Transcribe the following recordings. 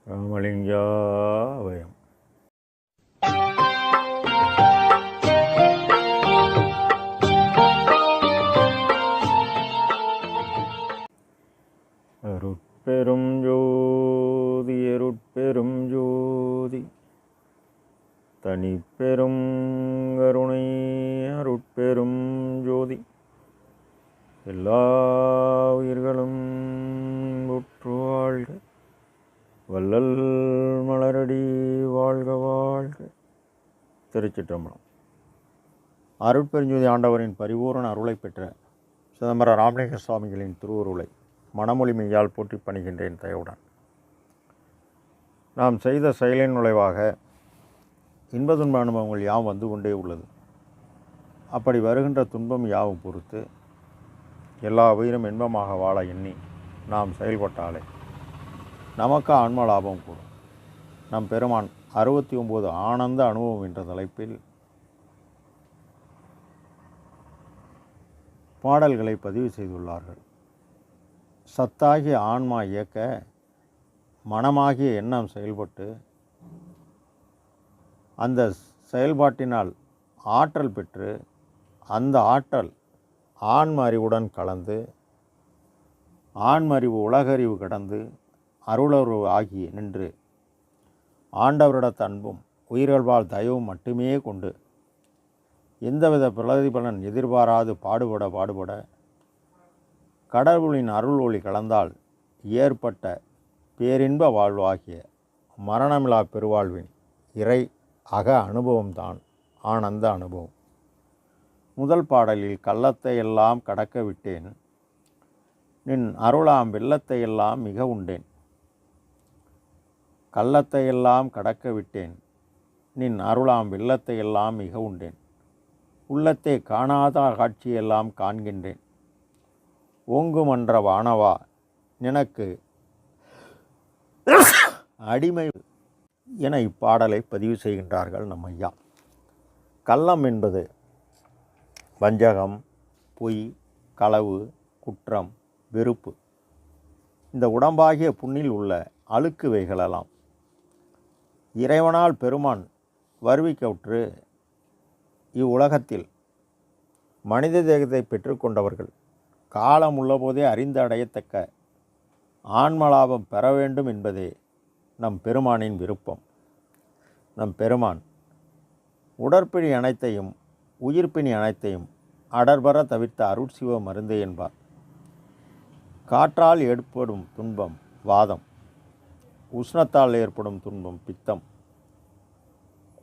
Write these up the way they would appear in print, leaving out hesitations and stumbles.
ராமலிங்காவயம். அருட்பெரும் ஜோதி அருட்பெரும் ஜோதி தனிப்பெரும் கருணை அருட்பெரும் ஜோதி எல்லா உயிர்களும் உற்று வாழ்க, வள்ளல் மலரடி வாழ்க வாழ்க. திருச்சிற்றம்பலம். அருட்பெருஞ்சோதி ஆண்டவரின் பரிபூரண அருளை பெற்ற சிதம்பர ராமலிங்க சுவாமிகளின் திருவுருளை மனமொழி மெய்யால் போற்றி பணிகின்றேன் தயவுடன். நாம் செய்த செயலின் நுழைவாக இன்ப துன்ப அனுபவங்கள் யாவும் வந்து கொண்டே உள்ளது. அப்படி வருகின்ற துன்பம் யாவும் பொறுத்து எல்லா உயிரும் இன்பமாக வாழ எண்ணி நாம் செயல்பட்டாலே நமக்கு ஆன்ம லாபம் கூடும். நம் பெருமான் 69 ஆனந்த அனுபவம் என்ற தலைப்பில் பாடல்களை பதிவு செய்துள்ளார்கள். சத்தாகிய ஆன்மா இயக்க மனமாகிய எண்ணம் செயல்பட்டு அந்த செயல்பாட்டினால் ஆற்றல் பெற்று அந்த ஆற்றல் ஆன்ம அறிவுடன் கலந்து ஆன்ம அறிவு உலகறிவு கடந்து அருளறிவு ஆகி நின்று ஆண்டவரிடத்த அன்பும் உயிர்கள்வாழ் தயவும் மட்டுமே கொண்டு எந்தவித பிரதிபலன் எதிர்பாராது பாடுபட கடவுளின் அருள் ஒளி கலந்தால் ஏற்பட்ட பேரின்ப வாழ்வாகிய மரணமில்லா பெருவாழ்வின் இறை அக அனுபவம்தான் ஆனந்த அனுபவம். முதல் பாடலில் கள்ளத்தை எல்லாம் கடக்க விட்டேன், நின் அருளாம் வெள்ளத்தை எல்லாம் மிக உண்டேன். கள்ளத்தை எல்லாம் கடக்க விட்டேன், நின் அருளாம் வெள்ளத்தை எல்லாம் மிக உண்டேன். உள்ளத்தை காணாத காட்சியெல்லாம் காண்கின்றேன். ஓங்குமன்ற வானவா நினக்கு அடிமை என இப்பாடலை பதிவு செய்கின்றார்கள் நம் ஐயா. கள்ளம் என்பது வஞ்சகம், பொய், களவு, குற்றம், வெறுப்பு, இந்த உடம்பாகிய புண்ணில் உள்ள அழுக்குவைகளெல்லாம் இறைவனால் பெருமான் வருவிக்கவுற்று இவ்வுலகத்தில் மனித தேகத்தை பெற்றுக்கொண்டவர்கள் காலம் உள்ளபோதே அறிந்து அடையத்தக்க ஆன்மலாபம் பெற வேண்டும் என்பதே நம் பெருமானின் விருப்பம். நம் பெருமான் உடற்பிணி அனைத்தையும் உயிர்ப்பிணி அனைத்தையும் அடர்பர தவிர்த்த அருட்சிவ மருந்தே என்பார். காற்றால் ஏற்படும் துன்பம் வாதம், உஷ்ணத்தால் ஏற்படும் துன்பம் பித்தம்,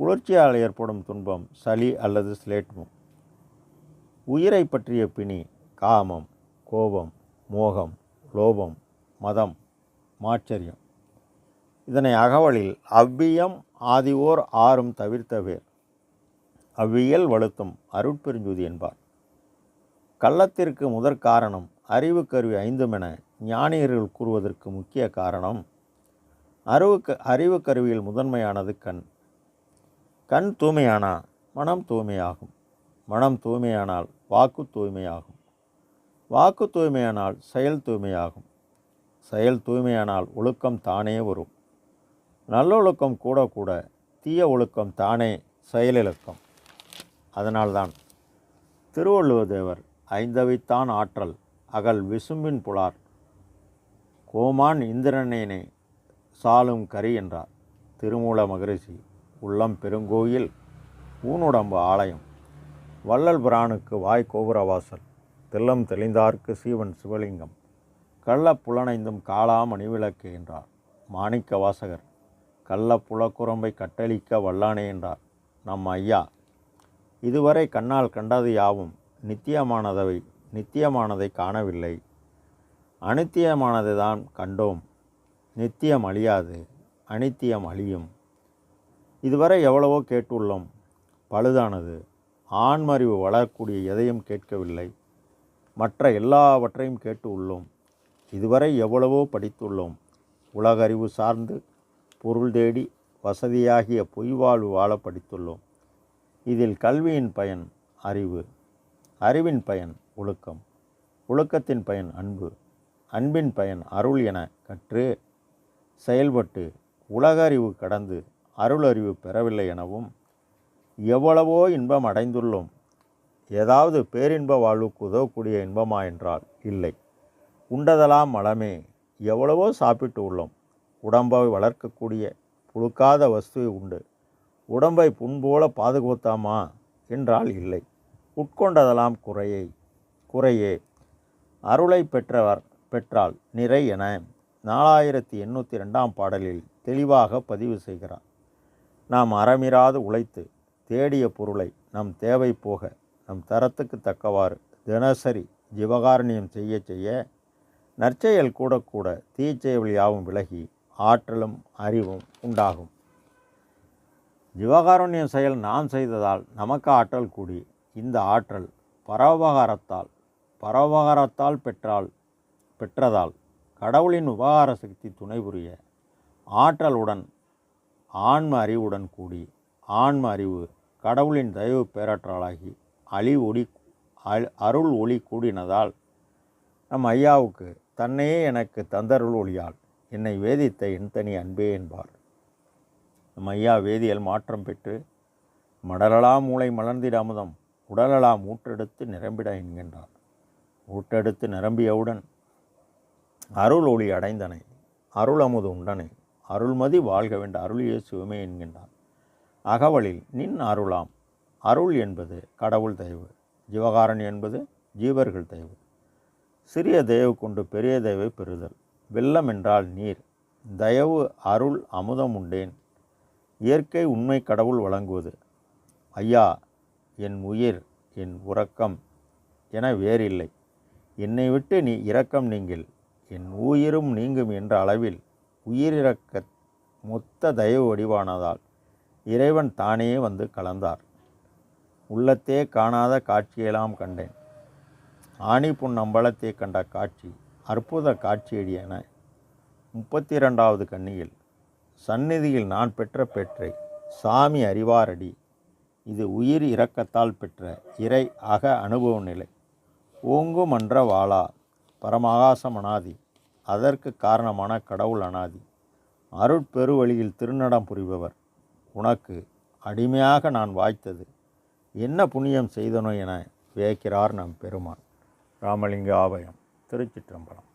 குளிர்ச்சியால் ஏற்படும் துன்பம் சளி அல்லது சிலேட்மம், உயிரை பற்றிய பிணி காமம், கோபம், மோகம், லோபம், மதம், மாச்சரியம். இதனை அகவலில் அவ்வியம் ஆதிவோர் ஆறும் தவிர்த்தவே அவ்வியல் வலுத்தும் அருட்பெருஞ்சோதி என்பார். கள்ளத்திற்கு முதற் காரணம் அறிவு கருவி 5 என ஞானியர்கள் கூறுவதற்கு முக்கிய காரணம் அறிவு கருவியில் முதன்மையானது கண். கண் தூய்மையானால் மனம் தூய்மையாகும். மனம் தூய்மையானால் வாக்கு தூய்மையாகும். வாக்கு தூய்மையானால் செயல் தூய்மையாகும். செயல் தூய்மையானால் ஒழுக்கம் தானே வரும். நல்லொழுக்கம் கூட கூட தீய ஒழுக்கம் தானே செயலிழக்கம். அதனால்தான் திருவள்ளுவர் தேவர் ஐந்தவித்தான் ஆற்றல் அகல் விசும்பின் புலார் கோமான் இந்திரனேனே சாலும் கரி என்றார். திருமூல மகரிஷி உள்ளம் பெருங்கோயில் ஊனுடம்பு ஆலயம், வள்ளல் பிரானுக்கு வாய் கோபுரவாசல், தெல்லம் தெளிந்தார்க்கு சீவன் சிவலிங்கம், கள்ள புலனைந்தும் காலாம் அணிவிளக்கு என்றார். மாணிக்க வாசகர் கள்ள புலக்குரம்பை கட்டளிக்க வல்லானே என்றார். நம் ஐயா இதுவரை கண்ணால் கண்டது யாவும் நித்தியமானதை காணவில்லை, அனித்தியமானதை தான் கண்டோம். நித்தியம் அழியாது, அனித்தியம் அழியும். இதுவரை எவ்வளவோ கேட்டுள்ளோம், பழுதானது. ஆன்மறிவு வளரக்கூடிய எதையும் கேட்கவில்லை, மற்ற எல்லாவற்றையும் கேட்டு உள்ளோம். இதுவரை எவ்வளவோ படித்துள்ளோம், உலகறிவு சார்ந்து பொருள் தேடி வசதியாகிய பொய்வாழ்வு வாழ படித்துள்ளோம். இதில் கல்வியின் பயன் அறிவு, அறிவின் பயன் ஒழுக்கம், ஒழுக்கத்தின் பயன் அன்பு, அன்பின் பயன் அருள் என கற்று செயல்பட்டு உலகறிவு கடந்து அருளறிவு பெறவில்லை எனவும், எவ்வளவோ இன்பம் அடைந்துள்ளோம், ஏதாவது பேரின்ப வாழ்வுக்கு உதவக்கூடிய இன்பமா என்றால் இல்லை. உண்டதெல்லாம் மலமே, எவ்வளவோ சாப்பிட்டு உள்ளோம், உடம்பை வளர்க்கக்கூடிய புழுக்காத வஸ்துவை உண்டு உடம்பை புண்போல பாதுகாத்தாமா என்றால் இல்லை. உட்கொண்டதெல்லாம் குறையே. அருளை பெற்றால் நிறை என 4802 பாடலில் தெளிவாக பதிவு செய்கிறார். நாம் அறமிராது உழைத்து தேடிய பொருளை நம் தேவை போக நம் தரத்துக்கு தக்கவாறு தினசரி ஜீவகாருண்யம் செய்ய நற்செயல் கூட தீச்செயல் யாவும் விலகி ஆற்றலும் அறிவும் உண்டாகும். ஜீவகாருண்யம் செயல் நாம் செய்ததால் நமக்கு ஆற்றல் கூடி, இந்த ஆற்றல் பரோபகாரத்தால் பெற்றதால் கடவுளின் உபகார சக்தி துணை புரிய ஆற்றலுடன் ஆன்ம அறிவுடன் கூடி, ஆன்ம அறிவு கடவுளின் தயவு பேராற்றலாகி அருள் ஒளி கூடினதால் நம் ஐயாவுக்கு தன்னையே எனக்கு தந்தருள் ஒளியால் என்னை வேதித்த என் தனி அன்பே என்பார். நம் ஐயா வேதியியல் மாற்றம் பெற்று மடலலாம் மூளை மலர்ந்திட அமுதம் உடலலாம் ஊற்றெடுத்து நிரம்பிட என்கின்றார். ஊற்றெடுத்து நிரம்பியவுடன் அருள் ஒளி அடைந்தனை, அருள் அமுது உண்டனை, அருள்மதி வாழ்க வேண்ட அருளியே சிவமே என்கின்றார். அகவலில் நின் அருளாம். அருள் என்பது கடவுள் தயவு, ஜீவகாரண்யம் என்பது ஜீவர்கள் தயவு. சிறிய தயவு கொண்டு பெரிய தயவை பெறுதல். வெள்ளம் என்றால் நீர், தயவு அருள் அமுதம் உண்டேன். இயற்கை உண்மை கடவுள் வழங்குவது. ஐயா, என் உயிர் என் உறக்கம் என வேறில்லை, என்னை விட்டு நீ இரக்கம் நீங்கில் என் உயிரும் நீங்கும் என்ற அளவில் உயிரிறக்க மொத்த தயவு வடிவானதால் இறைவன் தானே வந்து கலந்தார். உள்ளத்தே காணாத காட்சியெல்லாம் கண்டேன், ஆணி புன் அம்பலத்தை கண்ட காட்சி அற்புத காட்சியடி என 32வது கன்னியில் சந்நிதியில் நான் பெற்ற பெற்றை சாமி அறிவாரடி. இது உயிர் இரக்கத்தால் பெற்ற இறை அக அனுபவ நிலை. ஓங்கும் அன்ற வாளா பரமகாசம் அனாதி, அதற்கு காரணமான கடவுள் அனாதி. அருட்பெருவழியில் திருநடம் புரிபவர், உனக்கு அடிமையாக நான் வாய்த்தது என்ன புண்ணியம் செய்தனோ என வியக்கிறார் நம் பெருமான். ராமலிங்க ஆபயம், திருச்சிற்றம்பலம்.